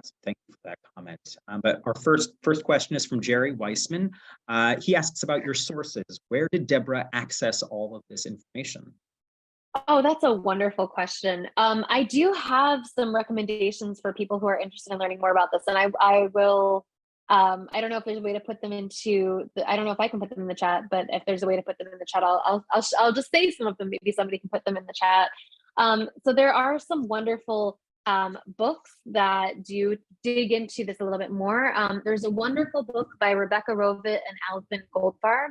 So thank you for that comment. But our first question is from Jerry Weissman. He asks about your sources. Where did Debra access all of this information? Oh, that's a wonderful question. I do have some recommendations for people who are interested in learning more about this, and I will. I don't know if there's a way to put them into I don't know if I can put them in the chat, but if there's a way to put them in the chat, I'll just say some of them. Maybe somebody can put them in the chat. So there are some wonderful books that do dig into this a little bit more. There's a wonderful book by Rebecca Rovit and Alvin Goldfarb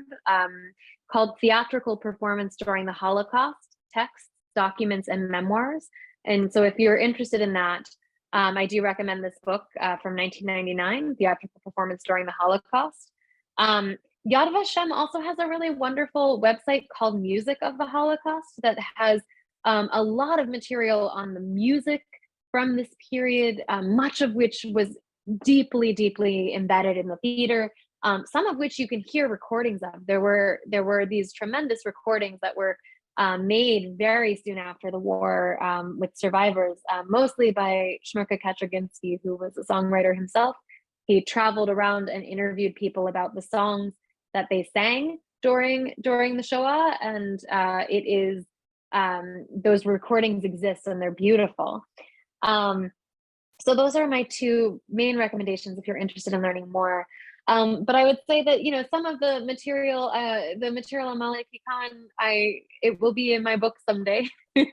called Theatrical Performance During the Holocaust, Texts, Documents, and Memoirs. And so if you're interested in that, I do recommend this book from 1999, Theatrical Performance During the Holocaust. Yad Vashem also has a really wonderful website called Music of the Holocaust that has a lot of material on the music from this period, much of which was deeply, deeply embedded in the theater, some of which you can hear recordings of. There were these tremendous recordings that were made very soon after the war with survivors, mostly by Shmerka Kaczerginski, who was a songwriter himself. He traveled around and interviewed people about the songs that they sang during the Shoah, and it is those recordings exist and they're beautiful. So those are my two main recommendations if you're interested in learning more. But I would say that, you know, some of the material on Molly Picon, it will be in my book someday. So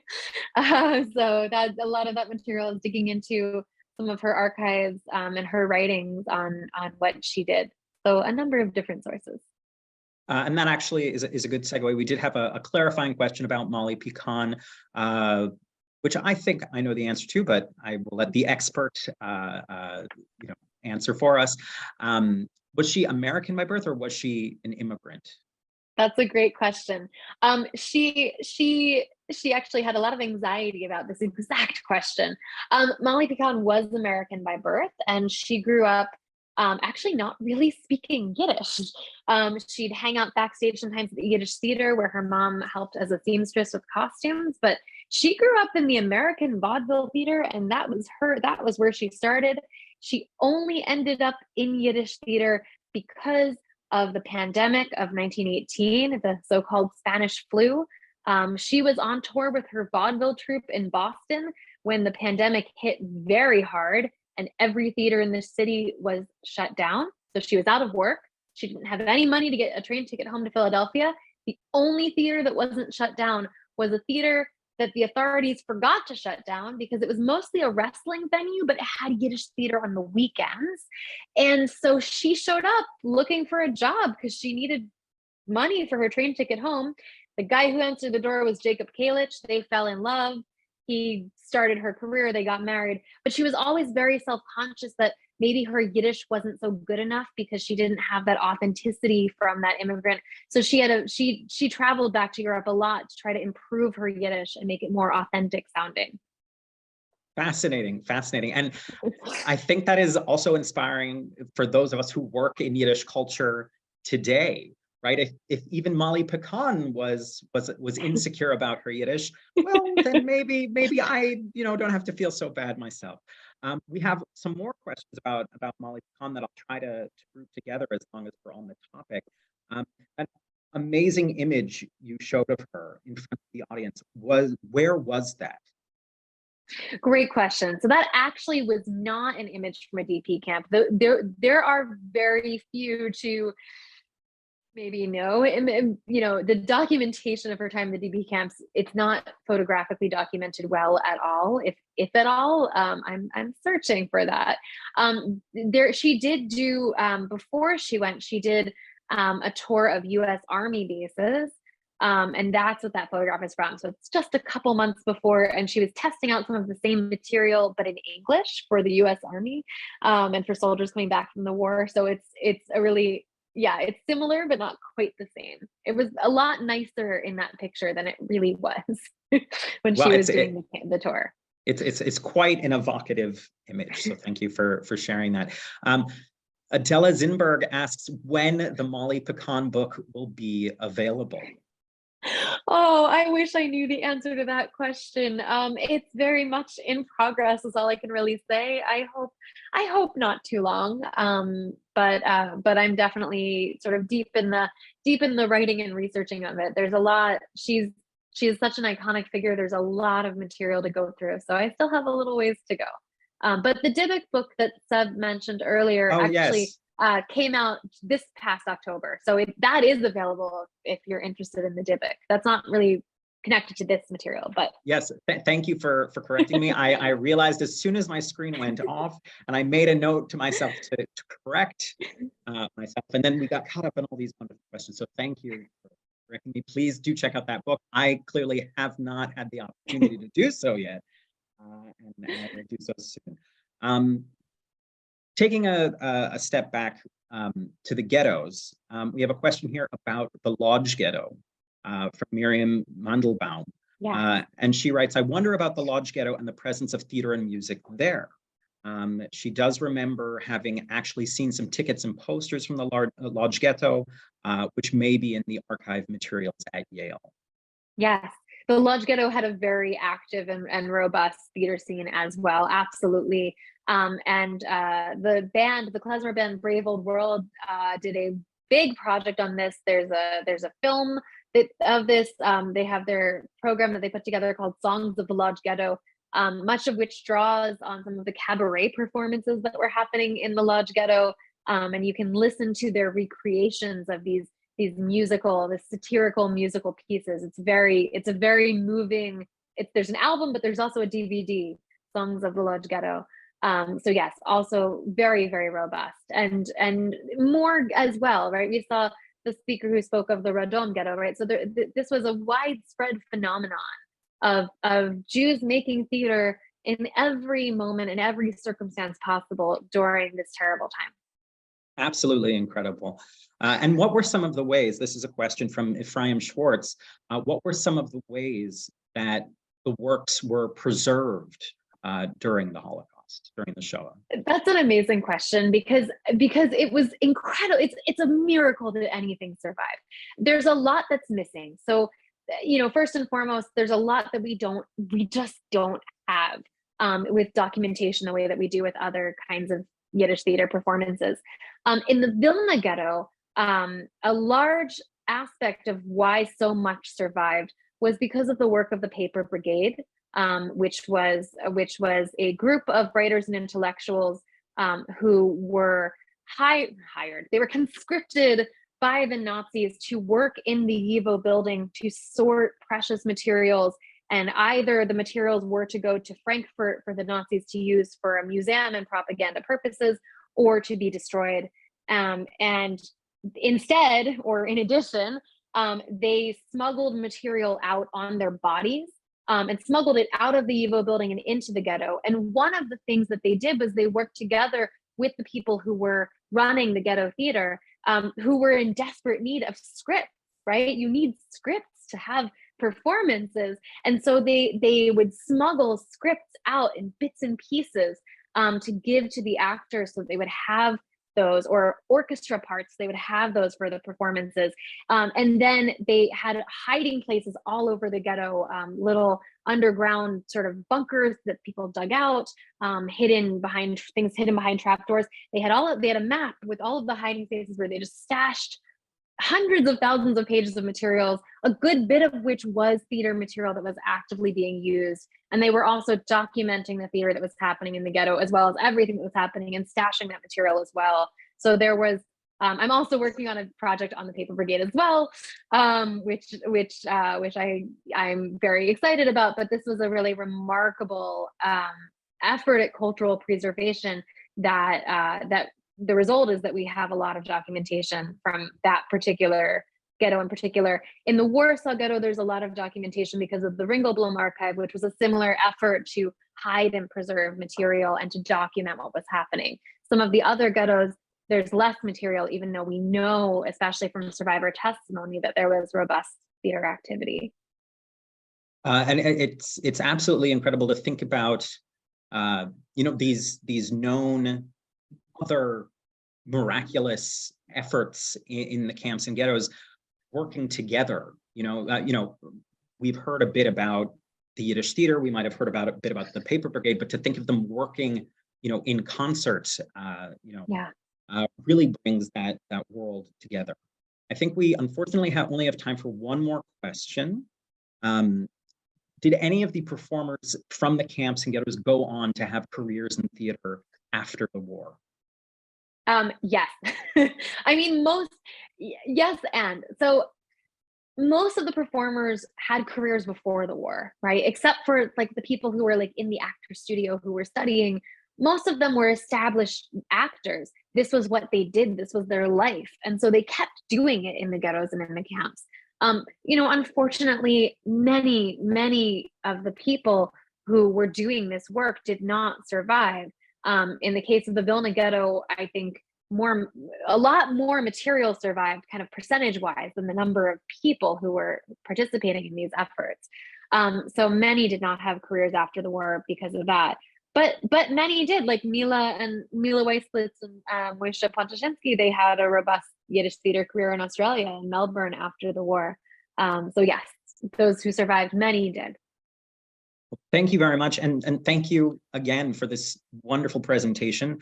that a lot of that material is digging into some of her archives and her writings on what she did. So a number of different sources. And that actually is a good segue. We did have a clarifying question about Molly Picon, which I think I know the answer to, but I will let the expert answer for us. Was she American by birth, or was she an immigrant? That's a great question. She actually had a lot of anxiety about this exact question. Molly Picon was American by birth, and she grew up actually not really speaking Yiddish. She'd hang out backstage sometimes at the Yiddish theater where her mom helped as a seamstress with costumes, but she grew up in the American vaudeville theater, and that was where she started. She only ended up in Yiddish theater because of the pandemic of 1918, the so-called Spanish flu. She was on tour with her vaudeville troupe in Boston when the pandemic hit very hard and every theater in the city was shut down. So she was out of work. She didn't have any money to get a train ticket home to Philadelphia. The only theater that wasn't shut down was a theater that the authorities forgot to shut down because it was mostly a wrestling venue, but it had Yiddish theater on the weekends. And so she showed up looking for a job because she needed money for her train ticket home. The guy who answered the door was Jacob Kalich. They fell in love. He started her career, they got married, but she was always very self-conscious that maybe her Yiddish wasn't so good enough because she didn't have that authenticity from that immigrant. So she traveled back to Europe a lot to try to improve her Yiddish and make it more authentic sounding. Fascinating, fascinating. And I think that is also inspiring for those of us who work in Yiddish culture today, right? If even Molly Picon was insecure about her Yiddish, well, then maybe I don't have to feel so bad myself. We have some more questions about Molly Picon that I'll try to group together as long as we're on the topic. An amazing image you showed of her in front of the audience where was that? Great question. So that actually was not an image from a DP camp. There are very few to maybe know, the documentation of her time in the DP camps, it's not photographically documented well at all, if at all. I'm searching for that. She did do, before she went, she did a tour of US Army bases. And that's what that photograph is from. So it's just a couple months before, and she was testing out some of the same material, but in English for the US Army, and for soldiers coming back from the war. So it's a really, yeah, it's similar, but not quite the same. It was a lot nicer in that picture than it really was when she was doing the tour. It's quite an evocative image. So thank you for sharing that. Adela Zinberg asks when the Molly Picon book will be available. Oh, I wish I knew the answer to that question. It's very much in progress is all I can really say. I hope not too long. But I'm definitely sort of deep in the writing and researching of it. There's a lot. She's she is such an iconic figure. There's a lot of material to go through. So I still have a little ways to go. But the Dybbuk book that Seb mentioned earlier actually came out this past October. So that is available if you're interested in the Dybbuk. That's not really connected to this material, but yes, thank you for correcting me. I realized as soon as my screen went off, and I made a note to myself to correct myself, and then we got caught up in all these wonderful questions. So thank you for correcting me. Please do check out that book. I clearly have not had the opportunity to do so yet, and I will do so soon. Taking a step back to the ghettos, we have a question here about the Lodge Ghetto. From Miriam Mandelbaum. yeah. And she writes, I wonder about the Lodge Ghetto and the presence of theater and music there. She does remember having actually seen some tickets and posters from the Lodge Ghetto, which may be in the archive materials at Yale. Yes, the Lodge Ghetto had a very active and robust theater scene as well, absolutely. And the band, the klezmer band Brave Old World, did a big project on this. There's a film of this. They have their program that they put together called Songs of the Lodge Ghetto, much of which draws on some of the cabaret performances that were happening in the Lodge Ghetto. And you can listen to their recreations of these satirical musical pieces. It's a very moving, there's an album, but there's also a DVD, Songs of the Lodge Ghetto. So yes, also very, very robust and more as well, right? We saw the speaker who spoke of the Radom Ghetto, right? So this was a widespread phenomenon of Jews making theater in every moment, in every circumstance possible during this terrible time. Absolutely incredible. And what were some of the ways, this is a question from Ephraim Schwartz, what were some of the ways that the works were preserved during the Holocaust, during the Shoah? That's an amazing question because it was incredible. It's a miracle that anything survived. There's a lot that's missing. So, first and foremost, there's a lot that we just don't have with documentation the way that we do with other kinds of Yiddish theater performances. In the Vilna Ghetto, a large aspect of why so much survived was because of the work of the Paper Brigade, which was a group of writers and intellectuals who were hired. They were conscripted by the Nazis to work in the YIVO building to sort precious materials, and either the materials were to go to Frankfurt for the Nazis to use for a museum and propaganda purposes, or to be destroyed. And instead, or in addition, they smuggled material out on their bodies and smuggled it out of the YIVO building and into the ghetto. And one of the things that they did was they worked together with the people who were running the ghetto theater, who were in desperate need of scripts, right? You need scripts to have performances. And so they would smuggle scripts out in bits and pieces to give to the actors so they would have those, or orchestra parts, they would have those for the performances. And then they had hiding places all over the ghetto, little underground sort of bunkers that people dug out, hidden behind trapdoors. They had a map with all of the hiding places where they just stashed hundreds of thousands of pages of materials, a good bit of which was theater material that was actively being used. And they were also documenting the theater that was happening in the ghetto, as well as everything that was happening, and stashing that material as well. So there was, I'm also working on a project on the Paper Brigade as well, which I'm very excited about. But this was a really remarkable effort at cultural preservation that the result is that we have a lot of documentation from that particular ghetto in particular. In the Warsaw Ghetto, there's a lot of documentation because of the Ringelblum archive, which was a similar effort to hide and preserve material and to document what was happening. Some of the other ghettos, there's less material, even though we know, especially from survivor testimony, that there was robust theater activity. And it's absolutely incredible to think about, these known other miraculous efforts in the camps and ghettos working together. We've heard a bit about the Yiddish theater. We might have heard a bit about the Paper Brigade, but to think of them working, in concert, really brings that world together. I think we unfortunately only have time for one more question. Did any of the performers from the camps and ghettos go on to have careers in theater after the war? Yes. I mean, yes, and so most of the performers had careers before the war, right? Except for like the people who were like in the actor studio who were studying. Most of them were established actors. This was what they did. This was their life. And so they kept doing it in the ghettos and in the camps. Unfortunately, many of the people who were doing this work did not survive. In the case of the Vilna ghetto, I think a lot more material survived kind of percentage wise than the number of people who were participating in these efforts. So many did not have careers after the war because of that. But many did, like Mila Weislitz and Moishe Pontashinsky. They had a robust Yiddish theater career in Australia and Melbourne after the war. So yes, those who survived, many did. Thank you very much. And thank you again for this wonderful presentation.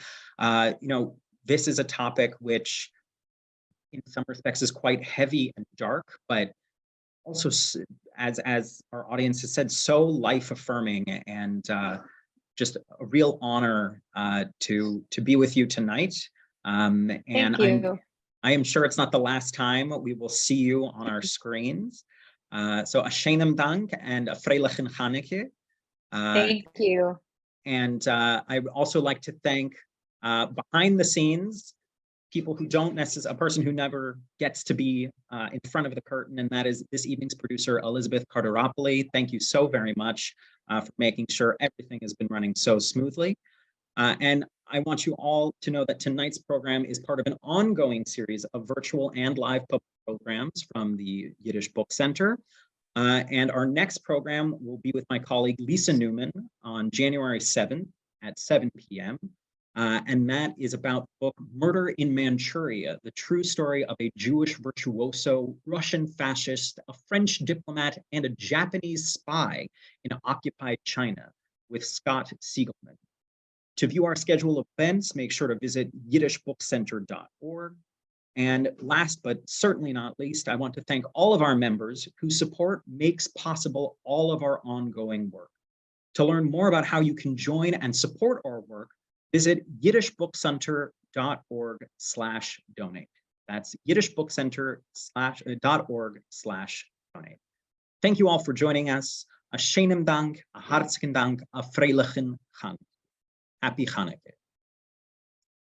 This is a topic which in some respects is quite heavy and dark, but also, as our audience has said, so life-affirming, and just a real honor to be with you tonight. And Thank you. I am sure it's not the last time we will see you on our screens. So a sheinem dank and a freilichen Chaneke. Thank you. And I would also like to thank behind the scenes, people who don't necessarily, a person who never gets to be in front of the curtain, and that is this evening's producer, Elizabeth Carteropoli. Thank you so very much for making sure everything has been running so smoothly. And I want you all to know that tonight's program is part of an ongoing series of virtual and live public programs from the Yiddish Book Center. And our next program will be with my colleague Lisa Newman on January 7th at 7 p.m. And that is about the book Murder in Manchuria, the true story of a Jewish virtuoso, Russian fascist, a French diplomat, and a Japanese spy in occupied China, with Scott Siegelman. To view our schedule of events, make sure to visit yiddishbookcenter.org. And last but certainly not least, I want to thank all of our members whose support makes possible all of our ongoing work. To learn more about how you can join and support our work, visit yiddishbookcenter.org/donate. That's yiddishbookcenter.org/donate. Thank you all for joining us. A sheinem dank, a hartzigen dank, a freilichen Chanukah. Happy Hanukkah.